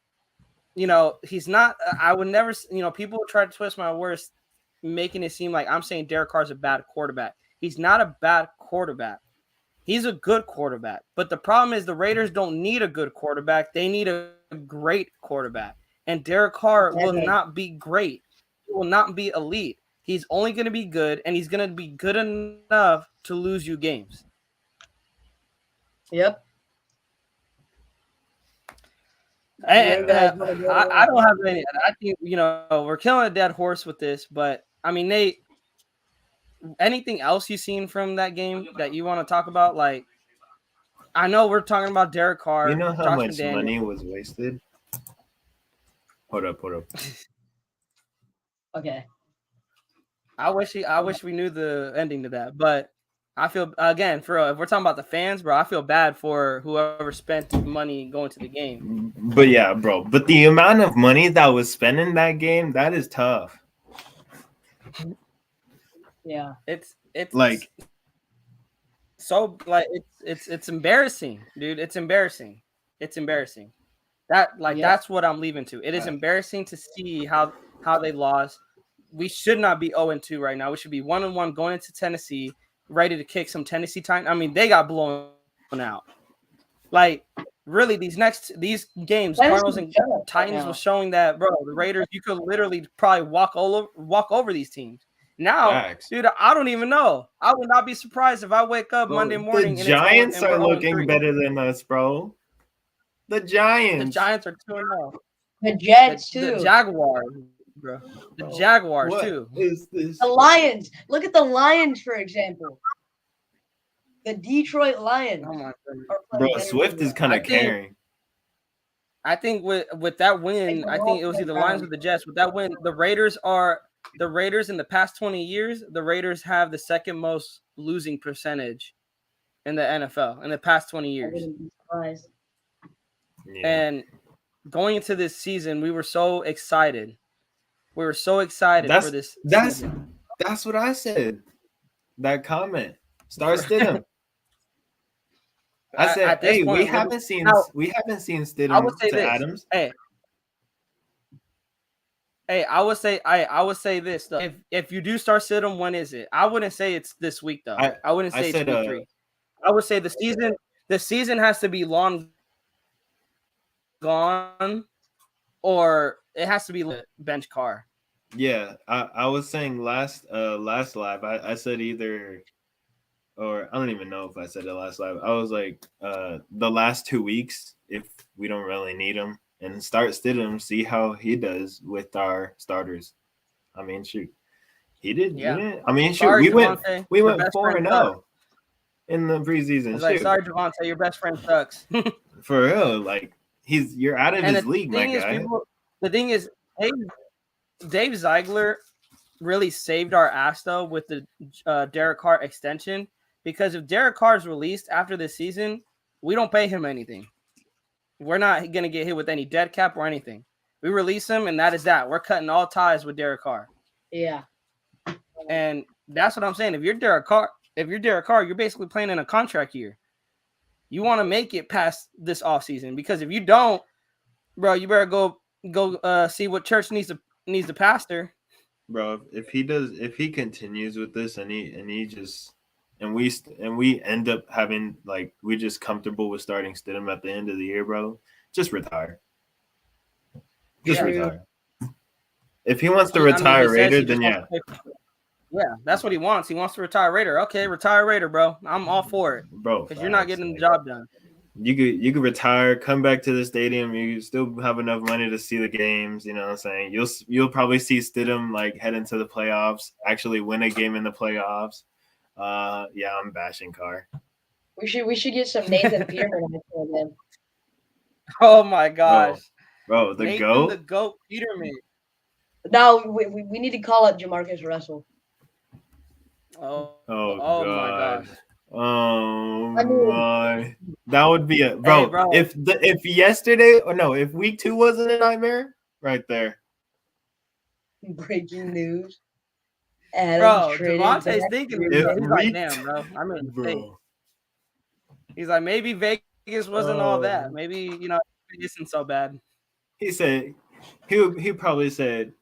he's not, I would never, people try to twist my words, making it seem like I'm saying Derek Carr's a bad quarterback. He's not a bad quarterback. He's a good quarterback. But the problem is the Raiders don't need a good quarterback. They need a great quarterback. And Derek Carr will not be great. He will not be elite. He's only going to be good, and he's going to be good enough to lose you games. Yep. And, I don't have any. I think, we're killing a dead horse with this, but I mean, Nate, anything else you've seen from that game that you want to talk about? Like, I know we're talking about Derek Carr. You know how Josh much McDaniels. money was wasted? Hold up. Okay. I wish we knew the ending to that, but I feel, again, if we're talking about the fans, bro, I feel bad for whoever spent money going to the game. But yeah, bro. But the amount of money that was spent in that game, that is tough. Yeah. It's like, so like it's embarrassing, dude. It's embarrassing. That's what I'm leaving to. It is embarrassing to see how they lost. We should not be 0-2 right now. We should be 1-1 going into Tennessee, ready to kick some Tennessee Titans. I mean, they got blown out. Like, really, these games, Cardinals and Titans was showing that, bro, the Raiders, you could literally probably walk over these teams. Now, dude, I don't even know. I would not be surprised if I wake up Monday morning. The Giants are looking better than us, bro. The Giants are 2-0. The Jets too. The Jaguars, bro. The Jaguars too. Is this? The Lions. Look at the Lions, for example. The Detroit Lions. Oh my bro, Swift is kind of carrying. I think with that win, I think it was either Lions or the Jets. With that win, the Raiders in the past 20 years, the Raiders have the second most losing percentage in the NFL in the past 20 years. I wouldn't be surprised. Yeah. And going into this season, we were so excited. We were so excited for this season. That's what I said. That comment. Star Stidham. I said, at this hey, point, we haven't seen now, Stidham I would say to this. Adams. Hey, I would say this though. If you do start Stidham, when is it? I wouldn't say it's this week though. I wouldn't I say it's said, week 3. I would say the season has to be long gone, or it has to be bench Carr. yeah, I was saying last live, I said either, or I don't even know if I said it last live. I was like, the last 2 weeks, if we don't really need him, and start Stidham, see how he does with our starters. I mean, shoot, he did. Yeah. He did. I mean, shoot, Sorry, we Devontae, went your best friend 4-0 in the preseason. It's like, Shoot, sorry, Devontae, your best friend sucks. for real, like you're out of And his the league, my thing is, guy. the thing is, Dave Ziegler really saved our ass though with the Derek Carr extension, because if Derek Carr is released after this season, we don't pay him anything. We're not gonna get hit with any dead cap or anything. We release him, and that is that. We're cutting all ties with Derek Carr. Yeah. And that's what I'm saying. If you're Derek Carr, you're basically playing in a contract year. You want to make it past this offseason, because if you don't, bro, you better go see what church needs to pastor. Bro, if he continues with this and we end up having, like, we just comfortable with starting Stidham at the end of the year, bro, just retire. Just retire. If he wants to retire Raider, then yeah. Yeah, that's what he wants. He wants to retire Raider. Okay, retire Raider, bro. I'm all for it, bro, because you're not getting the job done. You could retire, come back to the stadium. You still have enough money to see the games. You know what I'm saying? You'll probably see Stidham like head into the playoffs, actually win a game in the playoffs. Yeah, I'm bashing Carr. We should get some Nathan Peterman for them. Oh my gosh, bro, the goat Peterman. No, we need to call up Jamarcus Russell. Oh my gosh. Oh my, that would be a bro. Hey, if week 2 wasn't a nightmare, right there. Breaking news. Bro, Devontae's thinking he's like, damn, bro. I'm in bro. He's like, maybe Vegas wasn't all that. Maybe, it isn't so bad. He said he probably said,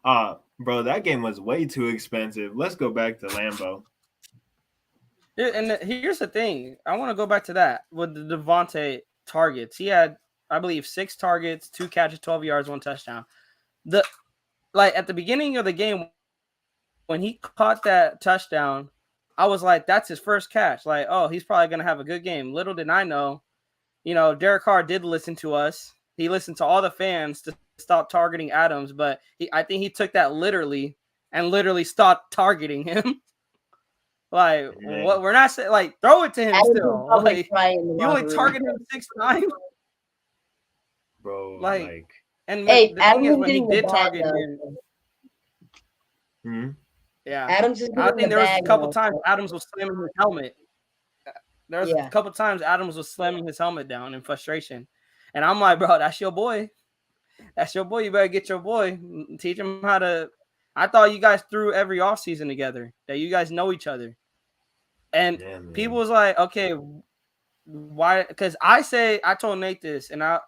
bro, that game was way too expensive. Let's go back to Lambeau. And here's the thing. I want to go back to that with the Devontae targets. He had, I believe, 6 targets, 2 catches, 12 yards, 1 touchdown. At the beginning of the game, when he caught that touchdown, I was like, that's his first catch. Like, oh, he's probably going to have a good game. Little did I know, Derek Carr did listen to us. He listened to all the fans to stop targeting Adams, but I think he took that literally and literally stopped targeting him. Like, what we're not saying, like, throw it to him still. Like, you only target him 6 times, bro. And hey, the thing is, when he did target him, yeah, Adams is I think there was a couple times Adams was slamming his helmet. There was a couple times Adams was slamming his helmet down in frustration, and I'm like, bro, that's your boy. That's your boy. You better get your boy. Teach him how to. I thought you guys threw every offseason together, that you guys know each other. And people was like, okay, why? Because I told Nate this, and I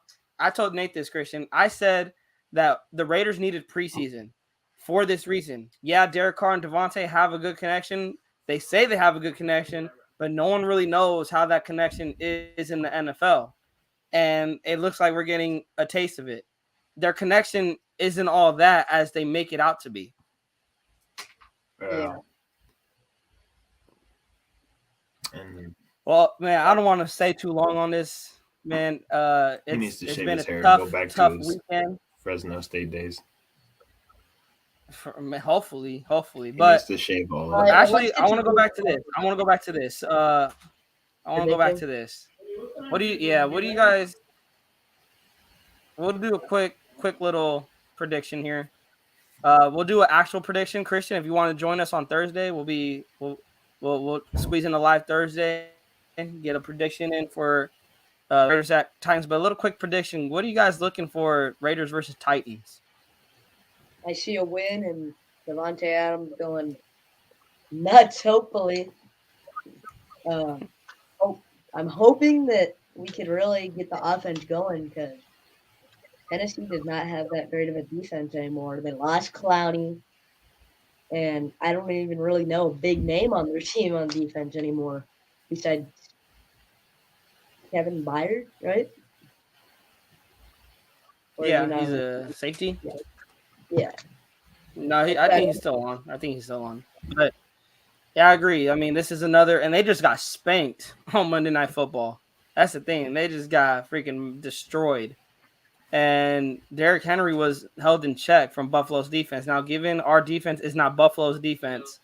told Nate this, Christian. I said that the Raiders needed preseason for this reason. Yeah, Derek Carr and Devontae have a good connection. They say they have a good connection, but no one really knows how that connection is in the NFL. And it looks like we're getting a taste of it. Their connection isn't all that as they make it out to be. Yeah. Well, man, I don't want to stay too long on this, man. He needs to it's shave been his a hair tough, and go back tough to his weekend. Fresno State days. Hopefully, he but needs to shave all of it. Actually, I want to go back to this. What do you guys? We'll do a quick little prediction here. We'll do an actual prediction, Christian. If you want to join us on Thursday, we'll squeeze in a live Thursday and get a prediction in for Raiders at Titans. But a little quick prediction: what are you guys looking for, Raiders versus Titans? I see a win and Devontae Adams going nuts. Hopefully, I'm hoping that we could really get the offense going because Tennessee does not have that great of a defense anymore. They lost Clowney, and I don't even really know a big name on their team on defense anymore besides Kevin Byard, right? Or is he Yeah, not he's on the a team? safety. Yeah. No, That's I about think he's still on. I think he's still on. But yeah, I agree. I mean, this is another, and they just got spanked on Monday Night Football. That's the thing. They just got freaking destroyed. And Derrick Henry was held in check from Buffalo's defense. Now, given our defense is not Buffalo's defense,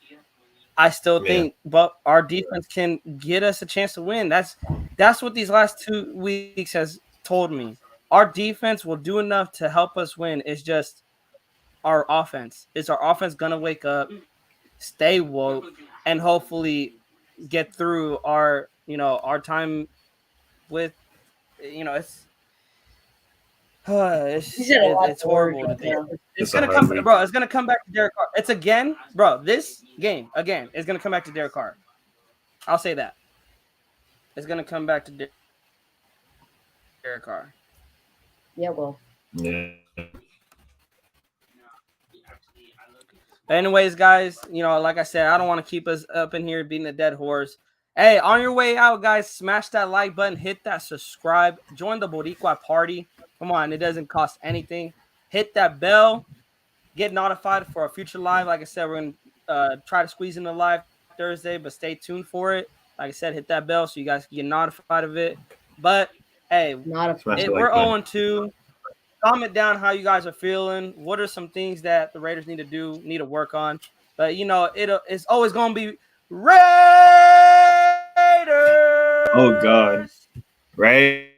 I still Yeah. think but our defense can get us a chance to win. That's what these last 2 weeks has told me. Our defense will do enough to help us win. It's just our offense. Is our offense gonna wake up, stay woke, and hopefully get through our time with it's He's had a lot it's to work horrible to on think. now. It's It's a gonna hard come, week. bro. It's gonna come back to Derek Carr. It's again, bro. This game again is gonna come back to Derek Carr. I'll say that. It's gonna come back to Derek Carr. Yeah, well, Yeah. Anyways, guys, like I said, I don't want to keep us up in here beating a dead horse. Hey, on your way out, guys, smash that like button, hit that subscribe, join the Boricua party. Come on, it doesn't cost anything. Hit that bell, get notified for a future live. Like I said, we're going to try to squeeze in the live Thursday, but stay tuned for it. Like I said, hit that bell so you guys can get notified of it. But, hey, not a Smash the we're like button. 0-2. Comment down how you guys are feeling. What are some things that the Raiders need to work on? But it's always gonna be Raiders. Oh God. Right.